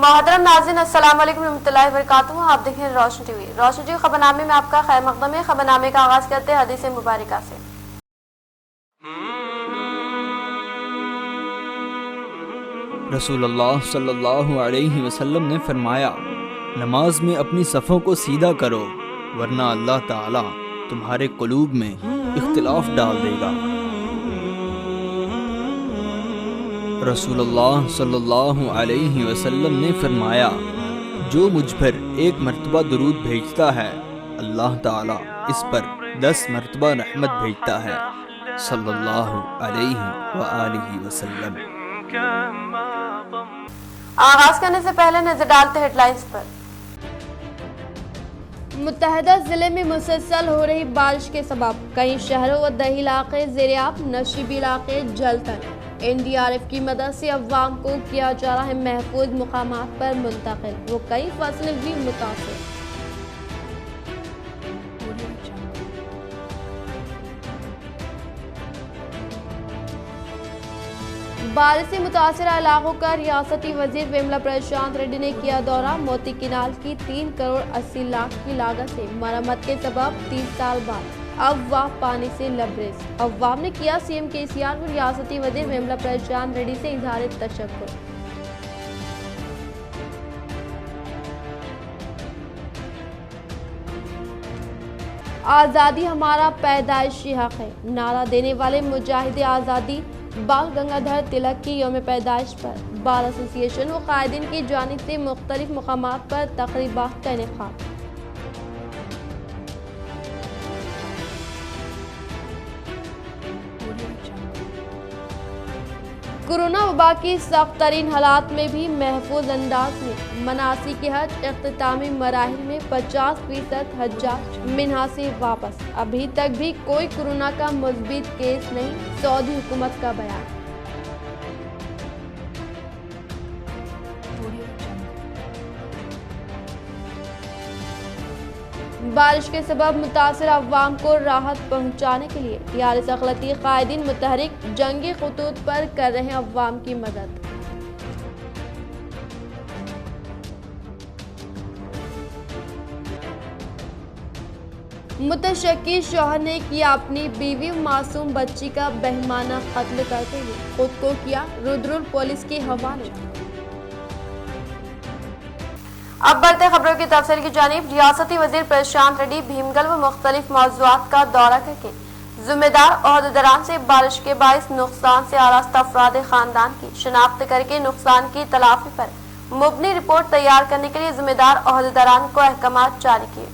محترم ناظرین السلام علیکم ورحمۃ اللہ وبرکاتہ. آپ دیکھ رہے ہیں روشن ٹی وی. روشن ٹی وی خبرنامے میں آپ کا خیر مقدم ہے. خبرنامے کا آغاز کرتے ہیں حدیث مبارکہ سے. رسول اللہ صلی اللہ علیہ وسلم نے فرمایا، نماز میں اپنی صفوں کو سیدھا کرو ورنہ اللہ تعالی تمہارے قلوب میں اختلاف ڈال دے گا. رسول اللہ صلی اللہ علیہ وسلم نے فرمایا، جو مجھ پر ایک مرتبہ درود بھیجتا ہے اللہ تعالی اس پر 10 مرتبہ رحمت بھیجتا ہے صلی اللہ علیہ وآلہ وسلم. آغاز کرنے سے پہلے نظر ڈالتے ہیڈ لائنز پر. متحدہ ضلع میں مسلسل ہو رہی بارش کے سبب کئی شہروں و دیہی علاقے زیر آب، نشیبی علاقے جل تھل. NDRF کی مدد سے عوام کو کیا جا رہا ہے محفوظ مقامات پر منتقل. وہ کئی فصلیں بھی متاثر. بارش سے متاثرہ علاقوں کا ریاستی وزیر ویملا پرشانت ریڈی نے کیا دورہ. موتی کینال کی 3 کروڑ 80 لاکھ کی لاگت سے مرمت کے سبب 30 سال بعد افواہ پانی سے لبریز. عوام نے کیا CM KCR کو ریاستی وزیر ویملا پرشانت ریڈی سے اظہار تشکر. آزادی ہمارا پیدائشی حق ہے نعرہ دینے والے مجاہد آزادی بال گنگادھر تلک کی یوم پیدائش پر بال ایسوسی ایشن و قائدین کی جانب سے مختلف مقامات پر تقریبات کا انعقاد. کورونا وبا کی سخت ترین حالات میں بھی محفوظ انداز میں مناسک حج. اختتامی مراحل میں 50% حجاج منہا سے واپس. ابھی تک بھی کوئی کورونا کا مثبت کیس نہیں، سعودی حکومت کا بیان. بارش کے سبب متاثرہ عوام کو راحت پہنچانے کے لیے TRS اقلیتی قائدین متحرک جنگی خطوط پر کر رہے ہیں عوام کی مدد. متشکی شوہر نے کیا اپنی بیوی معصوم بچی کا بہیمانہ قتل کرتے ہوئے خود کو کیا رودرول پولیس کے حوالے. اب بڑھتے خبروں کی تفصیل کی جانب. ریاستی وزیر پرشانت ریڈی بھیمگل و مختلف موضوعات کا دورہ کر کے ذمہ دار عہدیداران سے بارش کے باعث نقصان سے آراستہ افراد خاندان کی شناخت کر کے نقصان کی تلافی پر مبنی رپورٹ تیار کرنے کے لیے ذمہ دار عہدیداران کو احکامات جاری کیے.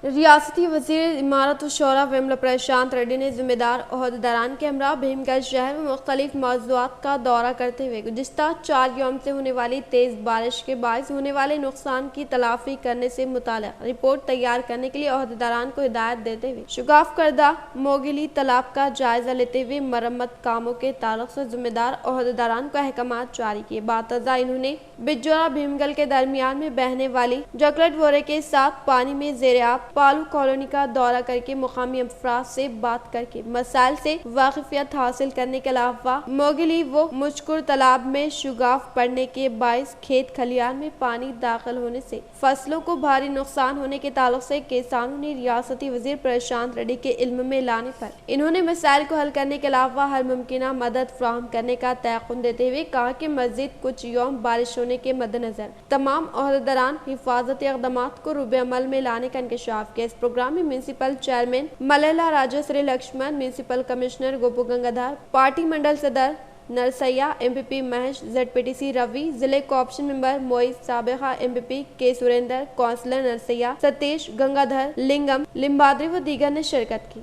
ریاستی وزیر امارت و شورا ویملا پرشانت ریڈی نے ذمہ دار عہدیداران کے ہمراہ بھیمگل شہر میں مختلف موضوعات کا دورہ کرتے ہوئے گزشتہ 4 یوم سے ہونے والی تیز بارش کے باعث ہونے والے نقصان کی تلافی کرنے سے متعلق رپورٹ تیار کرنے کے لیے عہدیداران کو ہدایت دیتے ہوئے شگاف کردہ موگلی تالاب کا جائزہ لیتے ہوئے مرمت کاموں کے تعلق سے ذمہ دار عہدیداران کو احکامات جاری کیے. باتازہ انہوں نے بجورا بھیمگل کے درمیان میں بہنے والی جکلٹ وورے کے ساتھ پانی میں زیر آب پالو کالونی کا دورہ کر کے مقامی افراد سے بات کر کے مسائل سے واقفیت حاصل کرنے کے علاوہ موگلی و مجکر تالاب میں شگاف پڑنے کے باعث کھیت کھلیان میں پانی داخل ہونے سے فصلوں کو بھاری نقصان ہونے کے تعلق سے کسانوں نے ریاستی وزیر پرشانت ریڈی کے علم میں لانے پر انہوں نے مسائل کو حل کرنے کے علاوہ ہر ممکنہ مدد فراہم کرنے کا تیقن دیتے ہوئے کہا کہ مزید کچھ یوم بارش ہونے کے مد نظر تمام عہدیداران حفاظتی اقدامات کو روب عمل میں لانے کا انکشاف کیا. اس پروگرام میں میونسپل چیئرمین ملیلا راجا سری Lakshman, municipal commissioner گوپو Gangadhar, party منڈل صدر نرسیا، MPP مہیش، ZPTC روی، ضلع کوآپشن ممبر موئز، سابقہ MPP کے سریندر، کونسلر نرسیا ستیش، گنگادھر لنگم، لمبادری و دیگر نے شرکت کی.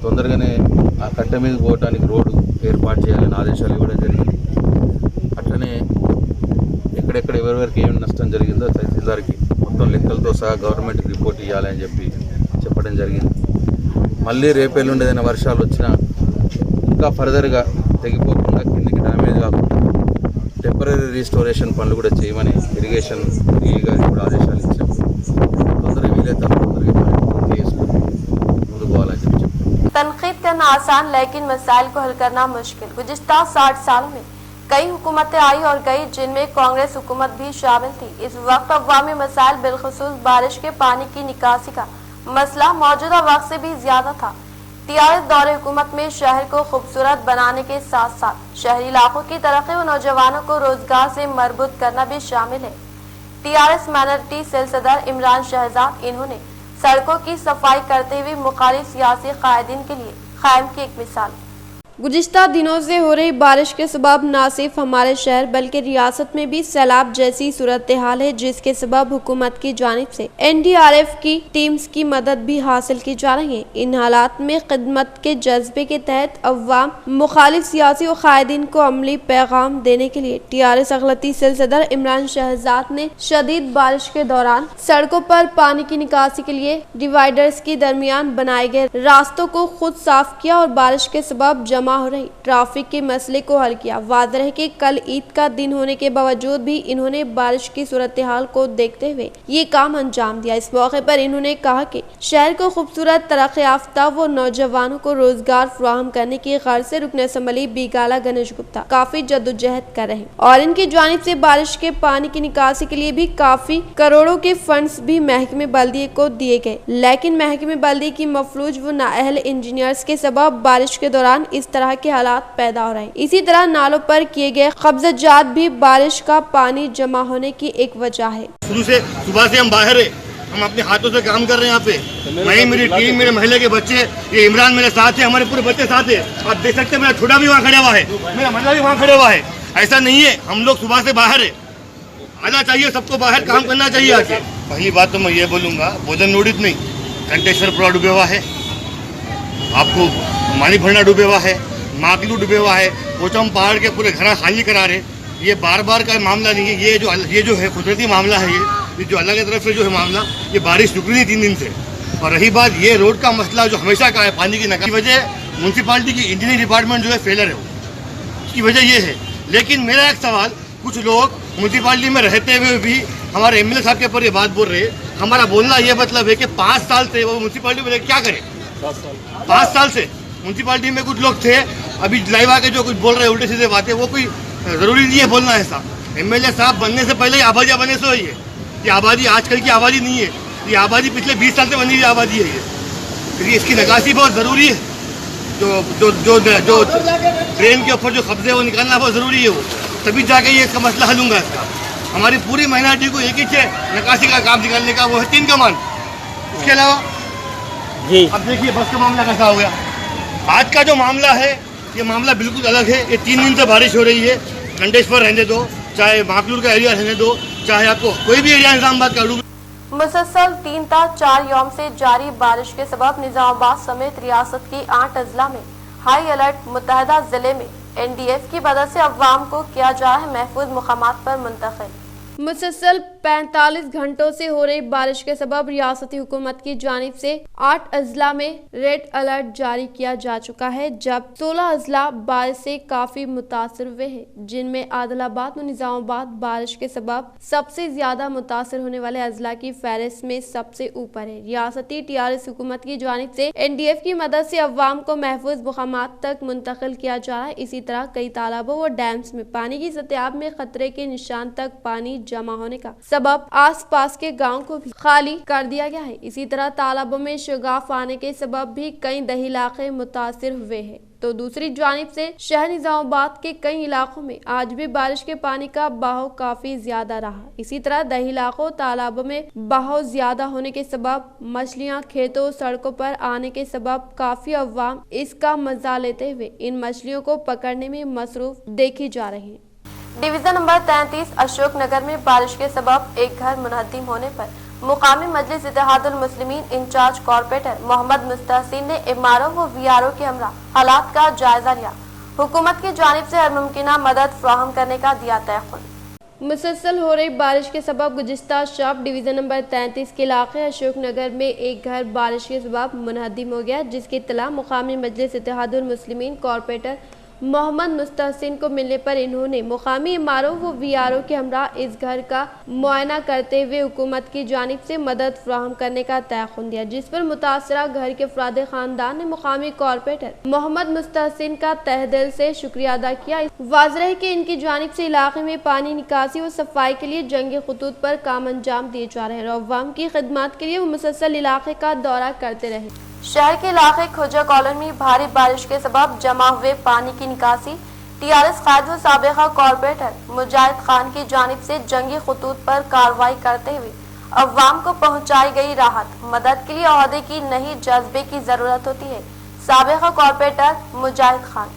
తొందరగానే ఆ కట్ట మీద పోవడానికి రోడ్డు ఏర్పాటు చేయాలని ఆదేశాలు ఇవ్వడం జరిగింది. అట్లనే ఎక్కడెక్కడ ఎవరెవరికి ఏమి నష్టం జరిగిందో తహసీల్దార్కి మొత్తం లెక్కలతో సహా గవర్నమెంట్కి రిపోర్ట్ ఇవ్వాలని చెప్పడం జరిగింది. మళ్ళీ రేపెల్లుండి ఏదైనా వర్షాలు వచ్చినా ఇంకా ఫర్దర్గా తెగిపోకుండా కిందికి డ్యామేజ్ కాకుండా టెంపరీ రీస్టోరేషన్ పనులు కూడా చేయమని ఇరిగేషన్ గారికి కూడా ఆదేశాలు ఇచ్చాం. తొందరగా వీలైతే తొందరగా పూర్తి చేసుకుని ముందుకు పోవాలని చెప్పి. تنقید کرنا آسان لیکن مسائل کو حل کرنا مشکل. گزشتہ 60 سالوں میں कई हुकूमतें आई और गई, जिनमें कांग्रेस हुकूमत भी शामिल थी। इस वक्त अवामी मसाइल बिलखुसूस बारिश के पानी की निकासी का मसला मौजूदा वक्त से भी ज्यादा था। टीआरएस दौरे हुकूमत में शहर को खूबसूरत बनाने के साथ साथ शहरी इलाकों की तरक्की और नौजवानों को रोजगार से मरबूत करना भी शामिल है। टीआरएस माइनॉरिटी सेल सदर इमरान शहजाद, इन्होंने सड़कों की सफाई करते हुए मुखालिफ सियासी कायदीन के लिए कायम की एक मिसाल। गुज़िश्ता दिनों से हो रही बारिश के सबब न सिर्फ हमारे शहर बल्कि रियासत में भी सैलाब जैसी सूरत हाल है, जिसके सबब हुकूमत की जानिब से एनडीआरएफ की टीम्स की मदद भी हासिल की जा रही है। इन हालात में खिदमत के जज्बे के तहत अवाम, मुखालिफ सियासी और कायदीन को अमली पैगाम देने के लिए टीआरएस अगलती सेल सदर इमरान शहजाद ने शदीद बारिश के दौरान सड़कों पर पानी की निकासी के लिए डिवाइडर्स के दरमियान बनाए गए रास्तों को खुद साफ किया और बारिश के सबब जमा हो रही ट्रैफिक के मसले को हल किया। वाज़ेह है कि कल ईद का दिन होने के बावजूद भी इन्होंने बारिश की सूरत हाल को देखते हुए ये काम अंजाम दिया। इस मौके पर इन्होंने कहा कि शहर को खूबसूरत, तरक्की याफ्ता व नौजवानों को रोजगार फराहम करने की गर्ज से रुकन असम्बली बिगाला गणेश गुप्ता काफी जद्दोजहद कर रहे हैं और इनकी जानिब से बारिश के पानी की निकासी के लिए भी काफी करोड़ों के फंड्स भी महकमे बल्दिये को दिए गए, लेकिन महकमे बल्दिये की मफलूज व नाअहल इंजीनियर्स के सबब बारिश के दौरान इस तरह के हालात पैदा हो रहे हैं। इसी तरह नालों पर किए गए कब्जात भी बारिश का पानी जमा होने की एक वजह है। शुरू से सुबह से हम बाहर है, हम अपने हाथों से काम कर रहे हैं यहाँ पे। मैं, मेरी टीम, मेरे महल्ले के बच्चे, ये इमरान मेरे साथ है, हमारे पूरे बच्चे साथ है। आप देख सकते हैं मेरा छोटा भी वहाँ खड़ा हुआ है, मेरा महल्ला भी वहाँ खड़ा हुआ है। ऐसा नहीं है, हम लोग सुबह से बाहर है, आना चाहिए सबको, बाहर काम करना चाहिए आके। पहली बात तो मैं ये बोलूँगा, बोधन नोडित नहीं, कंटेश्वर पूरा डूबे हुआ है, आपको मानी भरना डूबे हुआ है, माकलू डूबे हुआ है, पोचम पहाड़ के पूरे घर खाली करा रहे। ये बार बार का मामला नहीं है, ये जो है कुदरती मामला है। ये जो अल्लाह की तरफ से जो है मामला, ये बारिश रुक रही 3 दिन से। और रही बात ये रोड का मसला जो हमेशा का है, पानी की निकासी वजह म्यूनसिपालिटी की इंजीनियरिंग डिपार्टमेंट जो है फेलर है, उसकी वजह ये है। लेकिन मेरा एक सवाल, कुछ लोग म्यूनसिपालिटी में रहते हुए भी हमारे एमएलए साहब के ऊपर ये बात बोल रहे हैं। हमारा बोलना ये मतलब है कि 5 साल से वो म्यूनसिपालिटी में क्या करे। 5 साल से म्यूनसिपालिटी में कुछ लोग थे, अभी लाइव आके जो कुछ बोल रहे हैं उल्टे सीधे बातें, वो कोई जरूरी नहीं है बोलना ऐसा। एमएलए साहब बनने से पहले आबादियाँ बने से हुई है। ये आबादी आजकल की आबादी नहीं है, ये आबादी पिछले 20 साल से बनी हुई आबादी है। ये इसकी निकासी बहुत ज़रूरी है। जो ट्रेन के ऊपर जो कब्जे वो निकालना बहुत ज़रूरी है, वो तभी जाके ये इसका मसला हल होगा इसका। हमारी पूरी माइनॉरिटी को एक ही है निकासी का काम निकालने का, वो है 3 कमान। उसके अलावा जी अब देखिए बस का मामला कैसा हो गया। आज का जो मामला है, ये मामला बिल्कुल अलग है। ये 3 दिन से बारिश हो रही है, कंटेश्वर रहने दो, चाहे माकलूर का एरिया रहने दो, चाहे आपको कोई भी एरिया निजामाबाद का। मुसलसल 3 ता 4 यौम से जारी बारिश के सबब निजामाबाद समेत रियासत की 8 अजला में हाई अलर्ट। मुतहदा जिले में एनडीएफ की मदद से अवाम को किया जा रहा है महफूज मुकामात पर मुंतकिल। मुसलसल 45 घंटों से हो रही बारिश के सबब रियासती हुकूमत की जानिब से 8 अजला में रेड अलर्ट जारी किया जा चुका है, जब 16 अजला बारिश से काफी मुतासर हुए हैं, जिनमें आदिलाबाद और निजामाबाद बारिश के सबब सबसे ज्यादा मुतासर होने वाले अजला की फहरिस्त में सबसे ऊपर है। रियासती टीआरएस हुकूमत की जानिब से एनडीएफ की मदद से अवाम को महफूज मुकामात तक मुंतकिल किया जा रहा है। इसी तरह कई तालाबों व डैम्स में पानी की सतह में खतरे के निशान तक पानी जमा होने का सबब आस पास के गांव को भी खाली कर दिया गया है। इसी तरह तालाबों में शगाफ आने के सबब भी कई दही इलाके मुतासिर हुए हैं, तो दूसरी जानिब से शहर निजामाबाद के कई इलाकों में आज भी बारिश के पानी का बहाव काफी ज्यादा रहा। इसी तरह दही इलाकों तालाबों में बहाव ज्यादा होने के सबब मछलियां खेतों सड़कों पर आने के सबब काफी अवाम इसका मजा लेते हुए इन मछलियों को पकड़ने में मसरूफ देखी जा रही है। डिवीजन नंबर 33 अशोक नगर में बारिश के सबब एक घर मुनहदिम होने पर मुकामी मजलिस इत्तेहादुल मुस्लिमीन इंचार्ज कॉर्पोरेटर मोहम्मद मुस्तहसिन ने एमआरओ व वीआरओ के हमरा हालात का जायजा लिया। हुकूमत की जानिब से हर मुमकिना मदद फराहम करने का दिया तयक़ुन। मुसलसल हो रही बारिश के सबब गुज़िश्ता शब डिवीजन नंबर 33 के इलाके अशोक नगर में एक घर बारिश के सबब मुनहदिम हो गया, जिसकी इत्तला मुकामी मजलिस इत्तेहादुल मुस्लिमीन कॉर्पोरेटर मोहम्मद मुस्तहसिन को मिलने पर इन्होंने मुकामी इमारों व वीआरओ के हमरा इस घर का मुआयना करते हुए हुकूमत की जानिब से मदद फराहम करने का तयक़ुन दिया, जिस पर मुतासरा घर के अफराद खानदान ने मुकामी कॉर्पोरेटर मोहम्मद मुस्तहसिन का तहे दिल से शुक्रिया अदा किया। वाज़ेह है कि इनकी जानिब से इलाके में पानी निकासी व सफाई के लिए जंगी खतूत पर काम अंजाम दिए जा रहे हैं और अवाम की खिदमत के लिए वो मुसलसल इलाके का दौरा करते रहे। शहर के इलाके खुजा कॉलोनी में भारी बारिश के सबब जमा हुए पानी की निकासी टीआरएस कायद व साबिका कॉर्पोरेटर मुजाहिद खान की जानिब से जंगी खतूत पर कार्रवाई करते हुए अवाम को पहुंचाई गई राहत मदद के लिए ओहदे की नहीं जज्बे की जरूरत होती है। साबिका कॉर्पोरेटर मुजाहिद खान।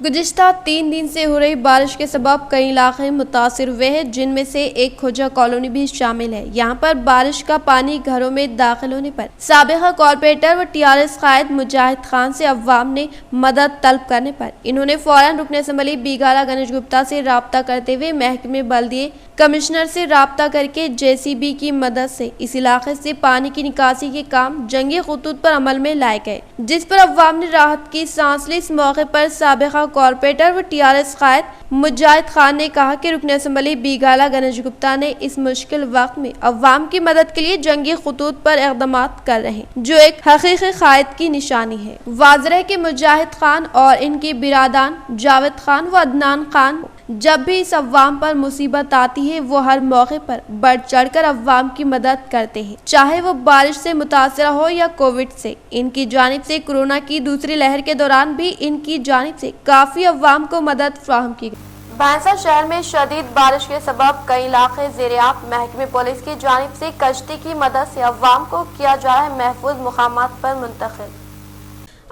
गुज़िश्ता 3 दिन से हो रही बारिश के सबब कई इलाके मुतासिर हुए हैं, जिनमें से एक खुजा कॉलोनी भी शामिल है। यहाँ पर बारिश का पानी घरों में दाखिल होने पर साबिका कॉर्पोरेटर व टीआरएस कायद मुजाहिद खान से अवाम ने मदद तलब करने पर इन्होंने फौरन रुकन असम्बली बीगाला गणेश गुप्ता से राब्ता करते हुए महकमे बल्दिये कमिश्नर से राब्ता करके जेसीबी की मदद से इस इलाके से पानी की निकासी के काम जंगी खतूत पर अमल में लाए गए, जिस पर अवाम ने राहत की सांस ली। इस मौके पर साबिका कॉर्पोरेटर व टीआरएस कायद मुजाहिद खान ने कहा कि रुकन असम्बली बीगाला गणेश गुप्ता ने इस मुश्किल वक्त में अवाम की मदद के लिए जंगी खतूत पर इक़दामात कर रहे हैं, जो एक हकीकी कायद की निशानी है। वाज़ेह है कि मुजाहिद खान और इनके बिरादान जावेद खान व अदनान खान जब भी इस अवाम पर मुसीबत आती है वो हर मौके पर बढ़ चढ़कर अवाम की मदद करते हैं, चाहे वो बारिश से मुतासरा हो या कोविड से। इनकी जानिब से कोरोना की दूसरी लहर के दौरान भी इनकी जानिब से काफी अवाम को मदद फराहम की गई। भैंसा शहर में शदीद बारिश के सबब कई इलाके ज़ेर-ए-आब महकमे पुलिस की जानिब से कश्ती की मदद से अवाम को किया जा रहा है महफूज मुकामात पर मुंतकिल।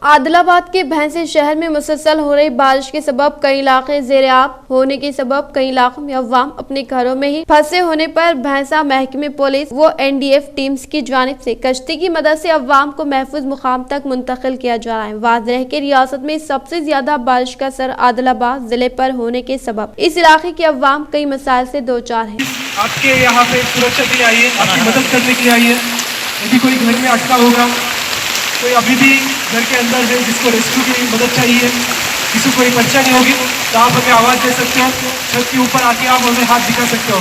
आदिलाबाद के भैंसे शहर में मुसलसल हो रही बारिश के सबब कई इलाके ज़ेर-ए-आब होने के सबब कई इलाकों में अवाम अपने घरों में ही फंसे होने पर भैंसा महकमे पुलिस व एनडीएफ टीम्स की जानिब से कश्ती की मदद से अवाम को महफूज मुकाम तक मुंतकिल किया जा रहा है। वाज़ेह है कि रियासत में सबसे ज्यादा बारिश का असर आदिलाबाद जिले पर होने के सबब इस इलाके के अवाम कई मसाइल से दो चार है। आपके यहाँ पे सुरक्षा के लिए आई है, आपकी मदद करने के लिए आई है। यदि कोई घर में अटका होगा, कोई अभी भी घर के अंदर है जिसको रेस्क्यू की मदद चाहिए, किसी को कोई परेशानी होगी तो आप हमें आवाज़ दे सकते हो, छत के ऊपर आके आप हमें हाथ दिखा सकते हो।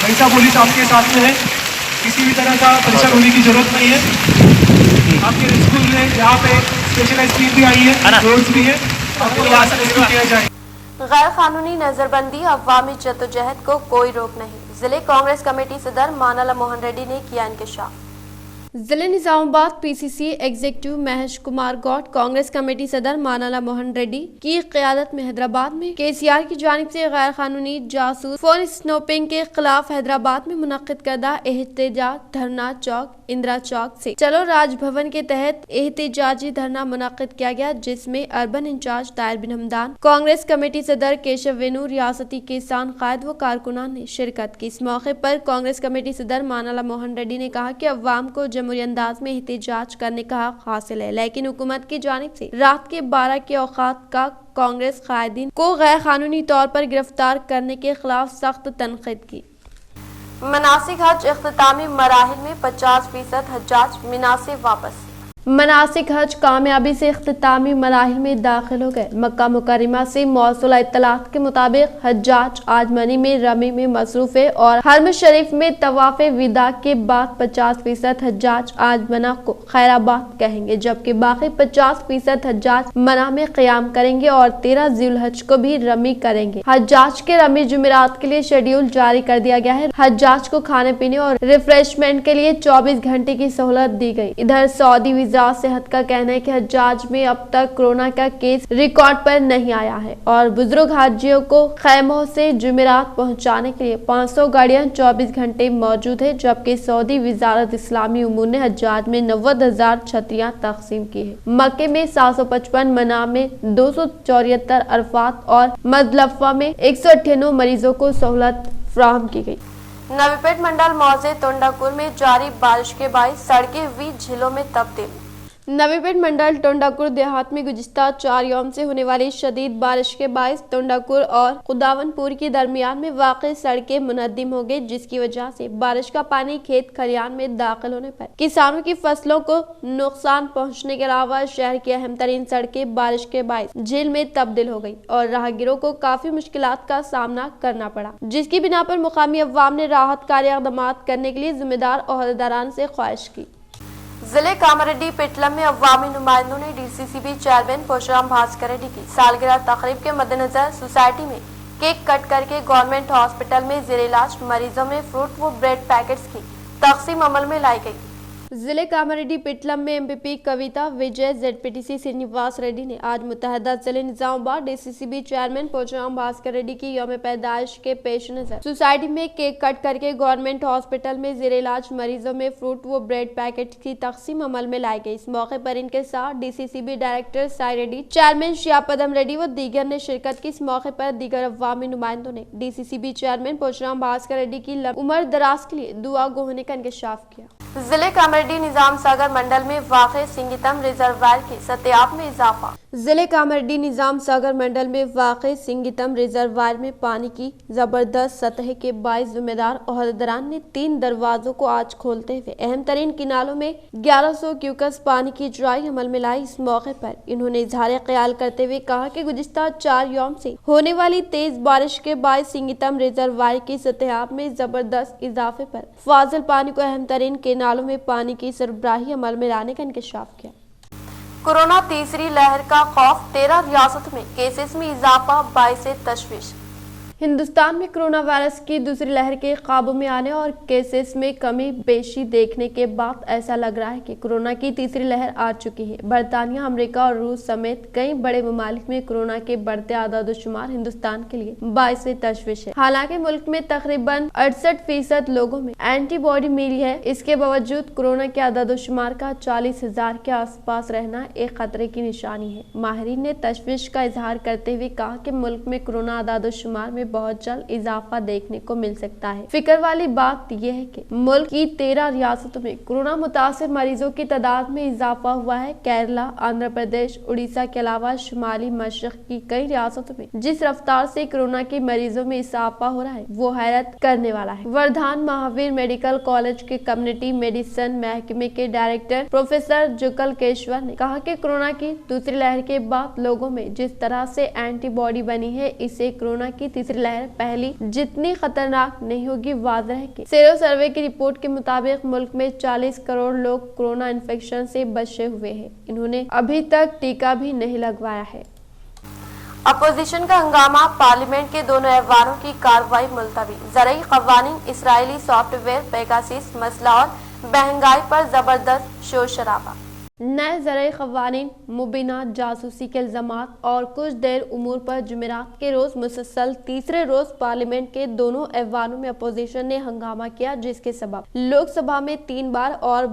भैंसा पुलिस आपके साथ में है, किसी भी तरह का परेशान होने की जरूरत नहीं है। आपके रेस्क्यू में यहाँ पे स्पेशलाइज टीम भी आई है, रोड्स भी है, आपको यहाँ से रेस्क्यू किया जाए। गैर कानूनी नजरबंदी अवामी जद्दोजहद को कोई रोक नहीं, जिले कांग्रेस कमेटी सदर मानाला मोहन रेड्डी ने किया इंकशाफ। जिले Nizamabad PCC executive Mahesh Kumar Goud Congress committee सदर मानाला मोहन रेड्डी की क़यादत में हैदराबाद में केसीआर की जानिब से गैर कानूनी जासूस फोन स्नैपिंग के खिलाफ हैदराबाद में मुनक्किद करदा एहतजाज धरना चौक इंदिरा चौक से चलो राजभवन के तहत एहतजाजी धरना मुनक्किद किया गया, जिसमें अर्बन इंचार्ज ताहिर बिन हमदान, कांग्रेस कमेटी सदर केशव वेणु, रियासती किसान कायद व कारकुनान ने शिरकत की। इस मौके पर कांग्रेस कमेटी सदर मानाला मोहन रेड्डी ने कहा कि अवाम को जमहूरी अंदाज में एहतजाज करने का हक हासिल है, लेकिन हुकूमत की जानिब से रात के 12 के औकात का कांग्रेस कायदीन को गैर कानूनी तौर पर गिरफ्तार करने के खिलाफ सख्त तनकीद की। मनासिक हज इख्तितामी मराहिल में 50% हज्जाज मीना से वापस। मनासिक हज कामयाबी से इख्तितामी मराहिल में दाखिल हो गए। मक्का मुकर्रमा से मौसूला इत्तलात के मुताबिक हज्जाज आज मनी में रमी में मसरूफ है और हरम शरीफ में तवाफ विदा के बाद 50% हज्जाज आज मना को खैराबाद कहेंगे, जबकि बाकी 50% हज्जाज मना में क़याम करेंगे और 13 ज़ुल्हज को भी रमी करेंगे। हज्जाज के रमी जुमेरात के लिए शेड्यूल जारी कर दिया गया है। हज्जाज को खाने पीने और रिफ्रेशमेंट के लिए 24 घंटे की सहूलत दी गई। इधर सऊदी वज़ारत सेहत का कहना है कि हज्जाज में अब तक कोरोना का केस रिकॉर्ड पर नहीं आया है और बुजुर्ग हाजियों को खैमों से जुमेरात पहुंचाने के लिए 500 गाड़ियां 24 घंटे मौजूद है, जबकि सऊदी वज़ारत इस्लामी उमूर ने हज्जाज में 90,000 छतरियां तकसीम की है। मक्के में 755, मना में 274, अरफात और मज़दलिफा में 198 मरीजों को सहूलत फराहम की गई। नवीपेट मंडल मौजे तोंडाकुर में जारी बारिश के बाइस सड़कें हुई झीलों में तब्दील। नवीपेट मंडल टोंडाकुर देहात में गुज़िश्ता 4 यौम से होने वाली शदीद बारिश के बायस टोंडाकुर और खुदावनपुर के दरमियान में वाक़ई सड़कें मुनद्दिम हो गई, जिसकी वजह से बारिश का पानी खेत खलियान में दाखिल होने पर किसानों की फसलों को नुकसान पहुंचने के अलावा शहर की अहम तरीन सड़कें बारिश के बायस झील में तब्दील हो गई और राहगीरों को काफी मुश्किलात का सामना करना पड़ा, जिसकी बिना पर मुकामी अवाम ने राहत कार्य इक़दामात करने के लिए जिम्मेदार ओहदेदारान से ख्वाहिश की। जिले कामारेड्डी पेटलम में अवामी नुमाइंदों ने डीसीसीबी चेयरमैन परशुराम भास्कर रेड्डी की सालगिरह तकरीब के मद्देनजर सोसाइटी में केक कट करके गवर्नमेंट हॉस्पिटल में जेर इलाज मरीजों में फ्रूट व ब्रेड पैकेट्स की तकसीम अमल में लाई गई। जिले कामारेड्डी पेटलम में एमपीपी कविता विजय जेडपीटीसी श्रीनिवास रेड्डी ने आज मुत्तहदा जिले निजामाबाद डीसीसीबी चेयरमैन परशुराम भास्कर रेड्डी की यौम पैदाइश के पेश नजर सोसाइटी में केक कट करके गवर्नमेंट हॉस्पिटल में जेर इलाज मरीजों में फ्रूट व ब्रेड पैकेट की तकसीम अमल में लाई गई। इस मौके पर इनके साथ DCCB director Sai Reddy, chairman शियापदम रेड्डी व दीगर ने शिरकत की। इस मौके पर दीगर अवामी नुमाइंदों ने डीसीसीबी चेयरमैन परशुराम भास्कर रेड्डी की उम्र दराज के लिए दुआ गो होने का इंकशाफ किया। जिले कामारेड्डी निजाम सागर मंडल में वाक़ सिंगितम रिजर्वायर के सत्याब में इजाफा। जिले कामारेड्डी निजाम सागर मंडल में वाक़ सिंगितम रिजर्वायर में पानी की जबरदस्त सतह के बायस जिम्मेदार ओहदेदारान ने 3 दरवाजों को आज खोलते हुए अहम तरीन किनालों में 1100 क्यूकस पानी की ड्राई अमल में लाई। इस मौके पर इन्होंने इजहार ख्याल करते हुए कहा कि गुज़िश्ता 4 यौम से होने वाली तेज बारिश के बायस सिंगितम रिजर्वायर की सतह में जबरदस्त इजाफे पर फाजिल पानी को अहम तरीन किनालों में पानी की सरबराही अमल में लाने का इंकशाफ किया। कोरोना तीसरी लहर का खौफ, 13 रियासत में केसेस में इजाफा, बाइसे तशवीश। हिंदुस्तान में कोरोना वायरस की दूसरी लहर के काबू में आने और केसेस में कमी बेशी देखने के बाद ऐसा लग रहा है कि कोरोना की तीसरी लहर आ चुकी है। बरतानिया, अमेरिका और रूस समेत कई बड़े ममालिक में कोरोना के बढ़ते आदादोशुमार हिंदुस्तान के लिए बाइसे तशवीश है। हालांकि मुल्क में तकरीबन 68% लोगों में एंटीबॉडी मिली है, इसके बावजूद कोरोना के आदादोशुमार का 40,000 के आसपास रहना एक खतरे की निशानी है। माहिरीन ने तशवीश का इजहार करते हुए कहा कि मुल्क में कोरोना आदादोशुमार में बहुत जल्द इजाफा देखने को मिल सकता है। फिक्र वाली बात यह है कि मुल्क की 13 रियासतों में कोरोना मुतासिर मरीजों की तादाद में इजाफा हुआ है। केरला, आंध्र प्रदेश, उड़ीसा के अलावा शुमाली मशरक की कई रियासतों में जिस रफ्तार से कोरोना के मरीजों में इजाफा हो रहा है वो हैरत करने वाला है। वर्धान महावीर मेडिकल कॉलेज के कम्युनिटी मेडिसिन महकमे के डायरेक्टर प्रोफेसर जुगल केशवर ने कहा कि कोरोना की दूसरी लहर के बाद लोगों में जिस तरह से एंटीबॉडी बनी है, इससे कोरोना की तीसरी लहर पहली जितनी खतरनाक नहीं होगी। वाज़ेह है कि सेरो सर्वे की रिपोर्ट के मुताबिक मुल्क में 40 करोड़ लोग कोरोना इन्फेक्शन से बचे हुए हैं। इन्होंने अभी तक टीका भी नहीं लगवाया है। अपोजिशन का हंगामा, पार्लियामेंट के दोनों ऐवानों की कार्रवाई मुलतवी। ज़रई क़वानीन, इसराइली सॉफ्टवेयर पेगासस मसला और महंगाई पर जबरदस्त शोर शराबा। नए ज़रई क़वानीन, मुबीना जासूसी के इल्ज़ामात और कुछ देर उमूर पर जुमेरात के रोज मुसलसल तीसरे रोज पार्लियामेंट के दोनों ऐवानों में अपोजिशन ने हंगामा किया, जिसके सबब लोकसभा में 3 बार और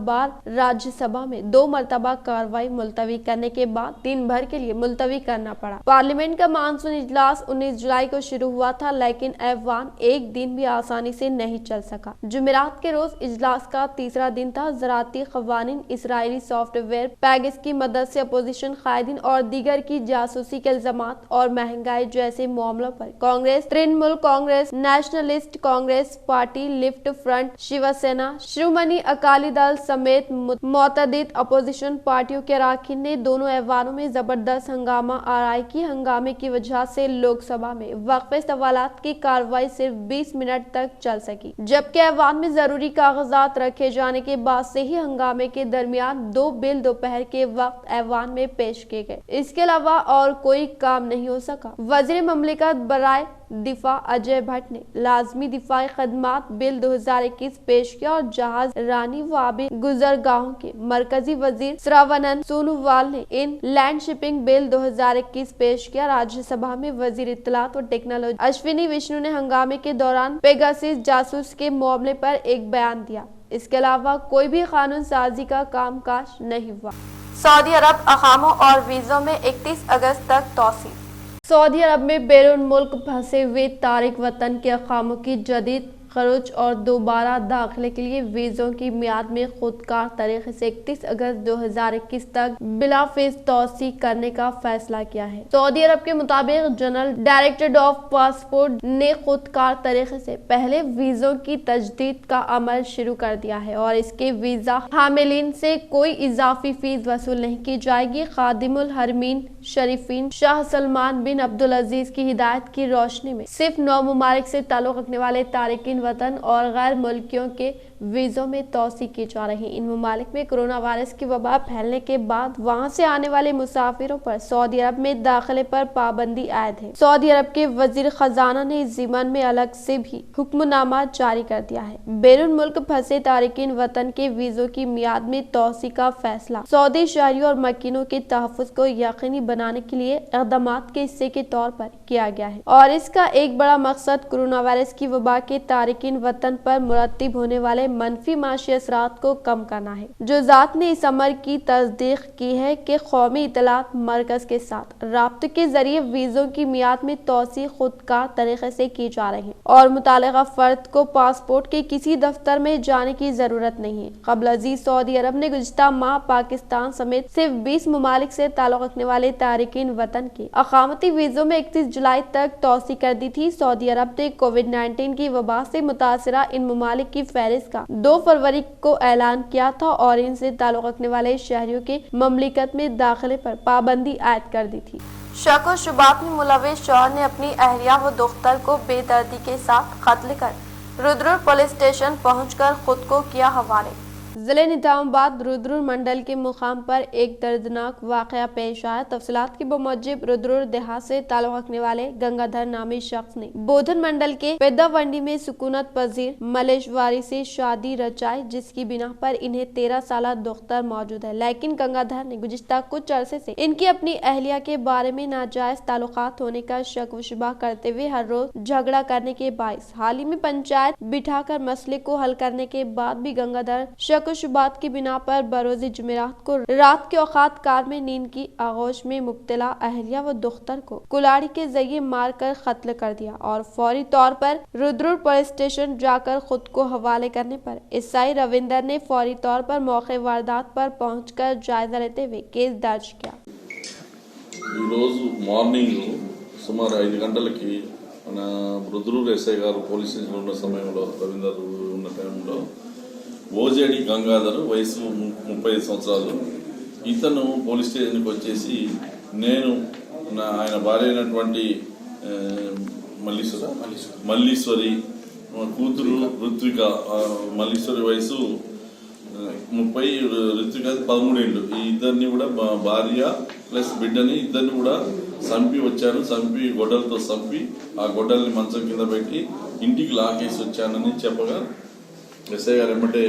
राज्यसभा में 2 मरतबा कार्रवाई मुलतवी करने के बाद दिन भर के लिए मुलतवी करना पड़ा। पार्लियामेंट का मानसून इजलास 19 जुलाई को शुरू हुआ था, लेकिन ऐवान एक दिन भी आसानी से नहीं चल सका। जुमेरात के रोज इजलास का तीसरा दिन था। ज़राती क़वानीन, इसराइली सॉफ्टवेयर पैगस की मदद से अपोजिशन कायदीन और दीगर की जासूसी के इल्जामात और महंगाई जैसे मामलों पर Congress, Trinamool Congress, Nationalist Congress Party, Left Front, Shiv Sena, Shiromani Akali Dal समेत मुतअद्दिद अपोजिशन पार्टियों के अरकान ने दोनों ऐवानों में जबरदस्त हंगामा आराई की। हंगामे की वजह से लोकसभा में वक्फे सवालात की कार्रवाई सिर्फ 20 मिनट तक चल सकी, जबकि ऐवान में जरूरी कागजात रखे जाने के बाद से ही हंगामे के दरमियान 2 बिल दोपहर के वक्त ऐवान में पेश किए गए। इसके अलावा और कोई काम नहीं हो सका। वज़ीर ममलिकत बराए दिफा अजय भट्ट ने लाजमी दिफाई खदमात बिल 2021 पेश किया और जहाज रानी वाबी गुजरगाहों के मरकजी वजीर श्रावणन सोनोवाल ने इन लैंड शिपिंग बिल 2021 पेश किया। राज्यसभा में वजीर इत्तलात और टेक्नोलॉजी अश्विनी विष्णु ने हंगामे के दौरान पेगासस जासूस के मामले पर एक बयान दिया। इसके अलावा कोई भी कानून साजी का कामकाज नहीं हुआ। सऊदी अरब अकामों और वीज़ों में 31 अगस्त तक तौसीफ। सऊदी अरब में बैरून मुल्क फंसे हुए तारिक वतन के अकामों की जदीद खरोच और दोबारा दाखिले के लिए वीजों की मियाद में खुदकार तरीके से 31 अगस्त 2021 तक बिला फीस तौसी करने का फैसला किया है। सऊदी अरब के मुताबिक जनरल डायरेक्टरेट ऑफ पासपोर्ट ने खुदकार तरीके से पहले वीजों की तजदीद का अमल शुरू कर दिया है और इसके वीजा हामिलीन से कोई इजाफी फीस वसूल नहीं की जाएगी। खादिमुल हरमीन शरीफीन शाह सलमान बिन अब्दुल अजीज की हिदायत की रोशनी में सिर्फ 9 ममालिक से ताल्लुक रखने वाले तारिकीन वतन और गैर मुल्कियों के वीजों में तौसी की जा रही। इन ममालिक में कोरोना वायरस की वबा फैलने के बाद वहां से आने वाले मुसाफिरों पर सऊदी अरब में दाखिले पर पाबंदी आयद है। सऊदी अरब के वजीर खजाना ने इस ज़िमन में अलग से भी हुक्मनामा जारी कर दिया है। बैरून मुल्क फंसे तारिकीन वतन के वीजों की मियाद में तौसी का फैसला सऊदी शहरियों और मकीनों के तहफ़्फ़ुज़ को यकीनी बनाने के लिए इक़दामात के हिस्से के तौर पर किया गया है और इसका एक बड़ा मकसद कोरोना वायरस की वबा के तारिकीन वतन पर मुरतब होने वाले मनफी माशी असरात को कम करना है। जो ज़ात ने इस अमर की तस्दीक की है कि कौमी इत्तलात मरकज के साथ राब्ते के जरिए वीजों की मियाद में तौसी खुदकार तरीके से की जा रही है और मुतालिका फर्द को पासपोर्ट के किसी दफ्तर में जाने की जरूरत नहीं है। क़ब्ल अज़ीज़ सऊदी अरब ने गुज़िश्ता माह पाकिस्तान समेत सिर्फ 20 ममालिक से ताल्लुक़ रखने वाले तारिकीन वतन के अक़ामती वीजों में 31 जुलाई तक तौसी कर दी थी। सऊदी अरब ने कोविड-19 की वबा से मुतासिरा इन ममालिक की फहरिस्त का 2 फरवरी को ऐलान किया था और इनसे ताल्लुक़ रखने वाले शहरियों के ममलिकत में दाखिले पर पाबंदी आयद कर दी थी। शक व शुबात में मुलव्विस शौहर ने अपनी अहलिया व दुख्तर को बेदर्दी के साथ कत्ल कर रुद्रुर पुलिस स्टेशन पहुंचकर खुद को किया हवाले। जिले निजामाबाद रुद्रुर मंडल के मुकाम पर एक दर्दनाक वाक़या पेश आया। तफसीलात की बमूजिब रुद्रुर देहात से ताल्लुक़ रखने वाले गंगाधर नामी शख्स ने बोधन मंडल के पेदावंडी में सुकूनत पजीर मलेशवारी से शादी रचाई, जिसकी बिना पर इन्हें 13 साल दुख्तर मौजूद है। लेकिन गंगाधर ने गुज़िश्ता कुछ अरसे से इनकी अपनी अहलिया के बारे में नाजायज ताल्लुकात होने का शक व शुबा करते हुए हर रोज झगड़ा करने के बाइस हाल ही में पंचायत बिठाकर मसले को हल करने के बाद भी गंगाधर शुबात की बिना पर बरोज़ जुमेरात को रात के औकात कार में नींद की आगोश में मुब्तला अहलिया व दुख्तर को कुल्हाड़ी के जरिए मार कर कत्ल कर दिया और फौरी तौर पर रुद्रुर पुलिस स्टेशन जाकर खुद को हवाले करने पर ईसाई रविंदर ने फौरी तौर पर मौके वारदात पर पहुंचकर जायजा लेते हुए केस दर्ज किया। మార్నింగ్ సుమారు 5 గంటలకి మన రుద్రూర్ ఎస్ఐ గారు పోలీస్ స్టేషన్లో ఉన్న సమయంలో రవీందర్ ఉన్న టైంలో ఓజేడి గంగాధర్ వయసు 35 సంవత్సరాలు ఇతను పోలీస్ స్టేషన్కి వచ్చేసి నేను ఆయన భార్య అయినటువంటి మల్లీశ్వరి కూతురు ఋత్విక, మల్లీశ్వరి వయసు 30, ఋత్విక 13 ఏళ్ళు. ఈ ఇద్దరిని కూడా భార్య ప్లస్ బిడ్డని ఇద్దరిని కూడా చంపి వచ్చాను. చంపి గొడ్డలతో చంపి ఆ గొడ్డల్ని మంచం కింద పెట్టి ఇంటికి లాకేసి వచ్చానని చెప్పగా ఎస్ఐ గారు ఎమ్మటే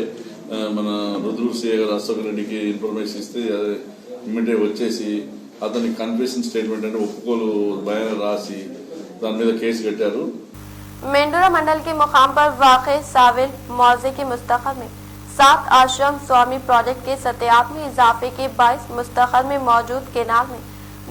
మన రుద్రూర్ సిఐ గారు అశోక్ రెడ్డికి ఇన్ఫర్మేషన్ ఇస్తే ఇమ్మటే వచ్చేసి అతనికి కన్ఫెషన్ స్టేట్మెంట్ అంటే ఒప్పుకోలు బయాన్ రాసి దాని మీద కేసు కట్టారు। मेंडोरा मंडल के मुकाम पर वाक़े साविल मौजे के मुस्तखर में 7 आश्रम स्वामी प्रोजेक्ट के सतयात में इजाफे के बाइस मुस्तखर में मौजूद केनाल में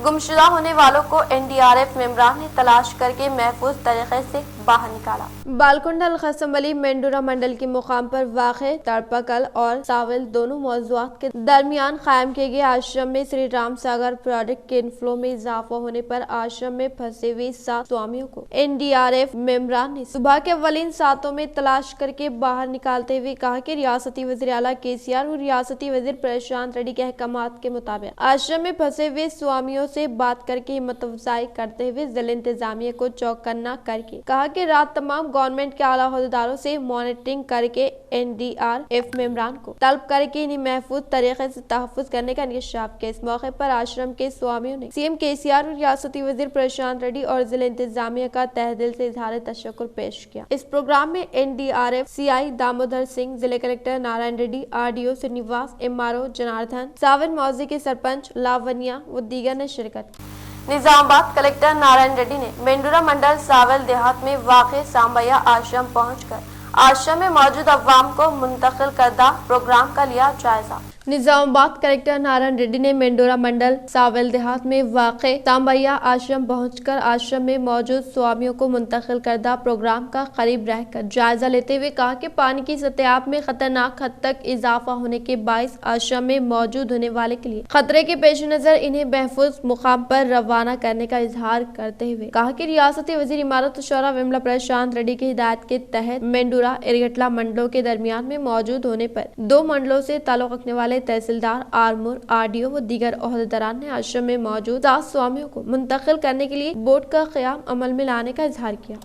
गुमशुदा होने वालों को NDRF मेंबरान ने तलाश करके महफूज तरीके से बाहर निकाला। बालकुंडा अलखसम अली मेंडोरा मंडल के मुकाम पर वाक़े तड़पकल और साविल दोनों मौजूद के दरमियान कायम किए गए आश्रम में श्री राम सागर प्रोजेक्ट के इनफ्लो में इजाफा होने पर आश्रम में फंसे हुए 7 स्वामियों को NDRF मेंबरान ने सुबह के अवलीन सातों में तलाश करके बाहर निकालते हुए कहा कि रियासती वज़ीर आला KCR और रियासती वज़ीर प्रशांत रेड्डी के अहकामात के मुताबिक आश्रम में फंसे हुए स्वामियों से बात करके हिम्मत अफजाई करते हुए जिला इंतजामिया को चौकन्ना करके कहा कि रात तमाम गवर्नमेंट के आला अहदेदारों से मॉनिटरिंग करके NDRF मेंबरान को तलब करके इन्हें महफूज तरीके से तहफ़्फ़ुज़ करने का इंकशाफ किया। इस मौके पर आश्रम के स्वामियों ने CM KCR और रियासती वज़ीर प्रशांत रेड्डी और जिला इंतजामिया का तहे दिल से इजहार तशक्कुर पेश किया। इस प्रोग्राम में NDRF CI दामोदर सिंह, जिले collector Narayan Reddy, RDO Srinivas, MRO Janardhan, सावन मौजे के सरपंच लावनिया व दीगर ने शिरकत की। निजामाबाद कलेक्टर नारायण रेड्डी ने मेंडोरा मंडल सावल देहात में वाक़े सांबैया आश्रम पहुंचकर आश्रम में मौजूद अवाम को मुंतकिल करदा प्रोग्राम का लिया जायजा। निजामाबाद कलेक्टर नारायण रेड्डी ने मेंडोरा मंडल सावेल देहात में वाक़ तांबैया आश्रम पहुंचकर आश्रम में मौजूद स्वामियों को मुंतकिल करदा प्रोग्राम का करीब रहकर जायजा लेते हुए कहा कि पानी की सतह में खतरनाक हद तक इजाफा होने के बायस आश्रम में मौजूद होने वाले के लिए खतरे के पेश नजर इन्हें महफूज मुकाम पर रवाना करने का इजहार करते हुए कहा कि रियासती वजीर इमारत शौरा विमला प्रशांत रेड्डी की हिदायत के तहत मेंडोरा इरगटला मंडलों के दरमियान में मौजूद होने पर 2 मंडलों से ताल्लुक रखने वाले तहसीलदार, आरमूर, आरडीओ व दीगर ओहदेदारान ने आश्रम में मौजूद 7 स्वामियों को मुंतकिल करने के लिए बोर्ड का क़याम अमल में लाने का इजहार किया।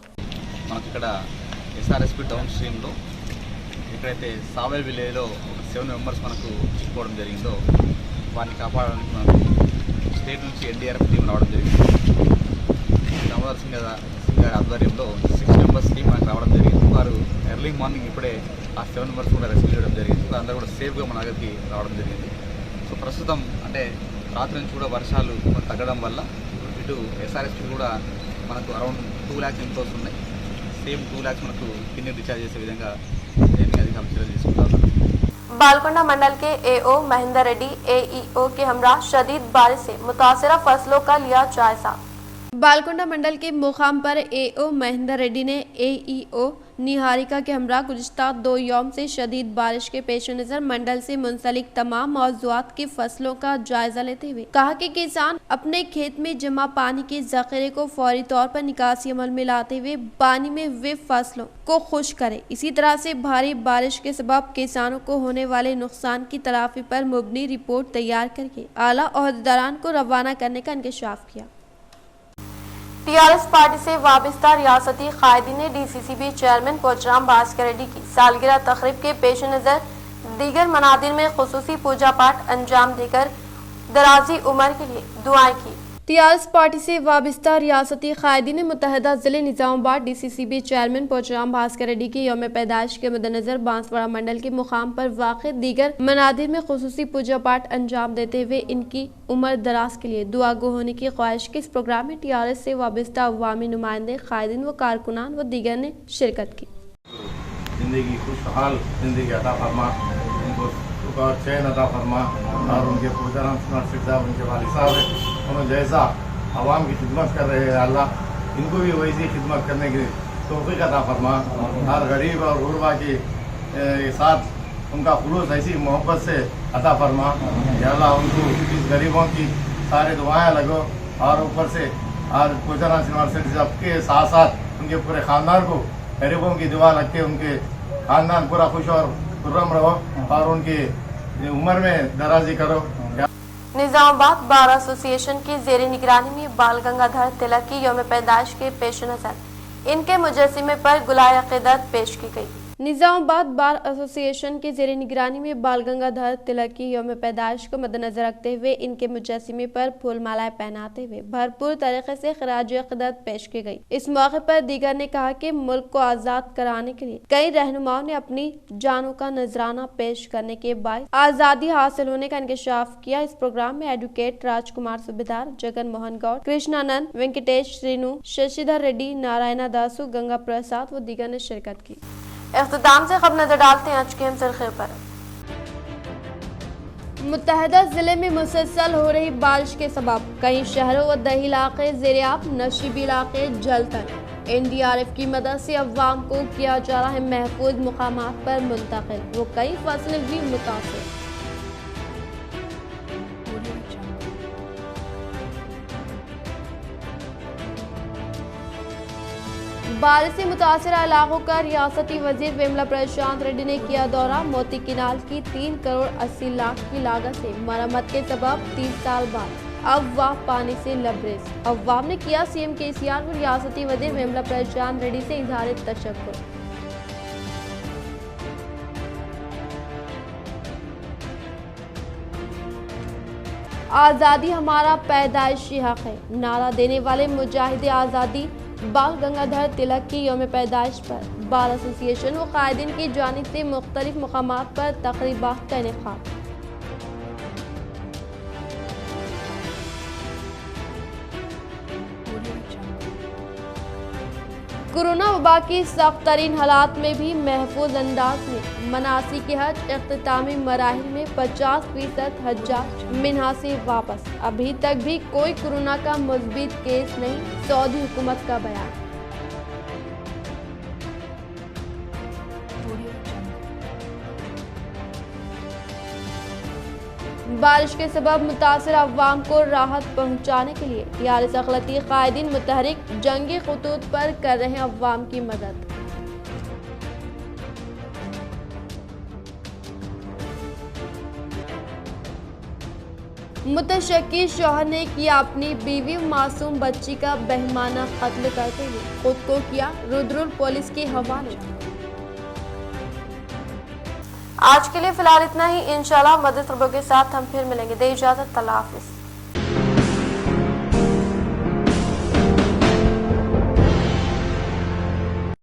SRSP డౌన్ స్ట్రీమ్ లో ఎక్కడైతే సావెల్ విలేజ్ లో 7 మెంబర్స్ మనకు చిక్కుకోవడం జరిగిందో వారిని కాపాడడానికి మనకు స్టేట్ నుంచి NDRF టీం రావడం జరిగింది. దామోదర్ సింగ్ గారి ఆధ్వర్యంలో 6 మెంబర్స్ టీం మనకు రావడం జరిగింది. వారు ఎర్లీ మార్నింగ్ ఇప్పుడే ఆ 7 మెంబర్స్ కూడా రెస్క్యూ చేయడం జరిగింది. అందరూ కూడా సేఫ్గా మన దగ్గరికి రావడం జరిగింది. సో ప్రస్తుతం అంటే రాత్రి నుంచి కూడా వర్షాలు తగ్గడం వల్ల ఇటు SRSP కూడా మనకు అరౌండ్ 2 lakhs ఇన్ఫ్లోస్ ఉన్నాయి. సేమ్ 2 lakhs మనకు కింద రీఛార్జ్ చేసే విధంగా అధికారులు చర్యలు తీసుకుంటారు. बालकोंडा मंडल के AO महेंद्र रेड्डी AEO के हमरा शदीद बारिश से मुतासरा फसलों का लिया जायजा। बालकोंडा मंडल के मुकाम पर AO महेंद्र रेड्डी ने AEO निहारिका के हमरा गुज़िश्ता 2 यौम से शदीद बारिश के पेश नज़र मंडल से मुंसलिक तमाम मौज़ूआत की फसलों का जायजा लेते हुए कहा कि किसान अपने खेत में जमा पानी के ज़ख़ीरे को फौरी तौर पर निकासी अमल में लाते हुए पानी में वे फसलों को खुश करे। इसी तरह से भारी बारिश के सबब किसानों को होने वाले नुकसान की तलाफी पर मुबनी रिपोर्ट तैयार करके आला ओहदेदारान को रवाना करने का इंकशाफ किया। टीआरएस पार्टी से वाबस्ता रियासती कायदी ने DCCB चेयरमैन पोचराम भास्कर रेड्डी की सालगिरह तकरीब के पेश नज़र दीगर मनादिर में खुसूसी पूजा पाठ अंजाम देकर दराजी उम्र के लिए दुआएं की। टीआरएस पार्टी से वाबस्ता रियासती कायदी ने मुत्तहदा जिले निजामाबाद DCCB चेयरमैन पोचराम भास्कर रेड्डी की यौम पैदाइश के मद्देनजर बांसवाड़ा मंडल के मुकाम पर वाक़ दीगर मनादिर में खुसूसी पूजा पाठ अंजाम देते हुए इनकी उम्र दराज के लिए दुआ गो होने की ख्वाहिश की। इस प्रोग्राम में टीआरएस से वाबस्ता अवामी नुमाइंदे, कायदीन व कारकुनान व दीगर ने शिरकत की। जिंदगी खुशहाल जिंदगी अता फरमा, उनको सुख और चैन अता फरमा और उनके उनके वालिद साहब है, उन्होंने जैसा आवाम की खिदमत कर रहे हैं अल्लाह इनको भी वैसी खिदमत करने की तौफीक अता फरमा। हर गरीब और गुरबा के साथ उनका खुलूस ऐसी मोहब्बत से अता फरमा कि अल्लाह उनको इस गरीबों की सारे दुआएं लगो और ऊपर से और पोचराम यूनिवर्सिटी सबके साथ साथ उनके पूरे ख़ानदान को गरीबों की दुआ लग के उनके ख़ानदान पूरा खुश और खुर्रम रहो और उनकी उम्र में दराजी करो। निजामाबाद बार एसोसिएशन की ज़ेर निगरानी में बाल गंगाधर तिलक की यौम पैदाइश के पेश नज़र इनके मुजस्सिमे पर गुलाए अक़ीदत पेश की गई। निजामाबाद बार एसोसिएशन की ज़ेर निगरानी में बाल गंगाधर तिलक की यौम पैदाइश को मद्देनजर रखते हुए इनके मुजस्सिमे पर फूल मालाएं पहनाते हुए भरपूर तरीके से खराज अक़ीदत पेश की गई। इस मौके पर दीगर ने कहा कि मुल्क को आज़ाद कराने के लिए कई रहनुमाओं ने अपनी जानों का नजराना पेश करने के बाद आज़ादी हासिल होने का इंकशाफ किया। इस प्रोग्राम में एडवोकेट राजकुमार सुबेदार, जगन मोहन गौड़, कृष्णानंद, वेंकटेश श्रीनु, शशिधर रेड्डी, नारायणा दासु, गंगा प्रसाद व दीगर ने शिरकत की। इख्तिताम से खबर नजर डालते हैं आज के हम सरखे पर। मुत्तहदा जिले में मुसलसल हो रही बारिश के सबब कई शहरों व दही इलाके ज़ेर-ए-आब, नशीबी इलाके जलतन। NDRF की मदद से अवाम को किया जा रहा है महफूज मुकामात पर मुंतकिल, वो कई फसलें भी मुतासिर। बारिश से मुतासर इलाकों का रियासती वजीर विमला प्रशांत रेड्डी ने किया दौरा। मोती किनाल की 3 करोड़ 80 लाख की लागत से मरम्मत के सबब 30 साल बाद अफवाह पानी से लबरेज। अवाम ने किया CM KCR व रियासती वजीर विमला प्रशांत रेड्डी से इजहार तशक्कुर। आज़ादी हमारा पैदाइशी हक है नारा देने वाले मुजाहिद आज़ादी बाल गंगाधर तिलक की यौम पैदाइश पर बार एसोसिएशन व कायदीन की जानिब से मुख्तलिफ मकामात पर तक़रीबात का इनेकाद। कोरोना वबा की सख्त तरीन हालात में भी महफूज अंदाज में मनासिक हज इख्तितामी मराहिल में 50% हज्जाज मिन्हा से वापस। अभी तक भी कोई कोरोना का मुस्बित केस नहीं, सऊदी हुकूमत का बयान। बारिश के सबब मुतासिर अवाम को राहत पहुंचाने के लिए यारिस अखलती कायदीन मुतहरिक जंगी खतूत पर कर रहे हैं अवाम की मदद। मुतशक्की शौहर ने किया अपनी बीवी मासूम बच्ची का बेहमाना कत्ल करते हुए खुद को किया रुद्रुल पुलिस के हवाले। आज के लिए फिलहाल इतना ही। इंशाल्लाह मज़ीद खबरों के साथ हम फिर मिलेंगे। दे इजाज़त, अल्लाह हाफ़िज़।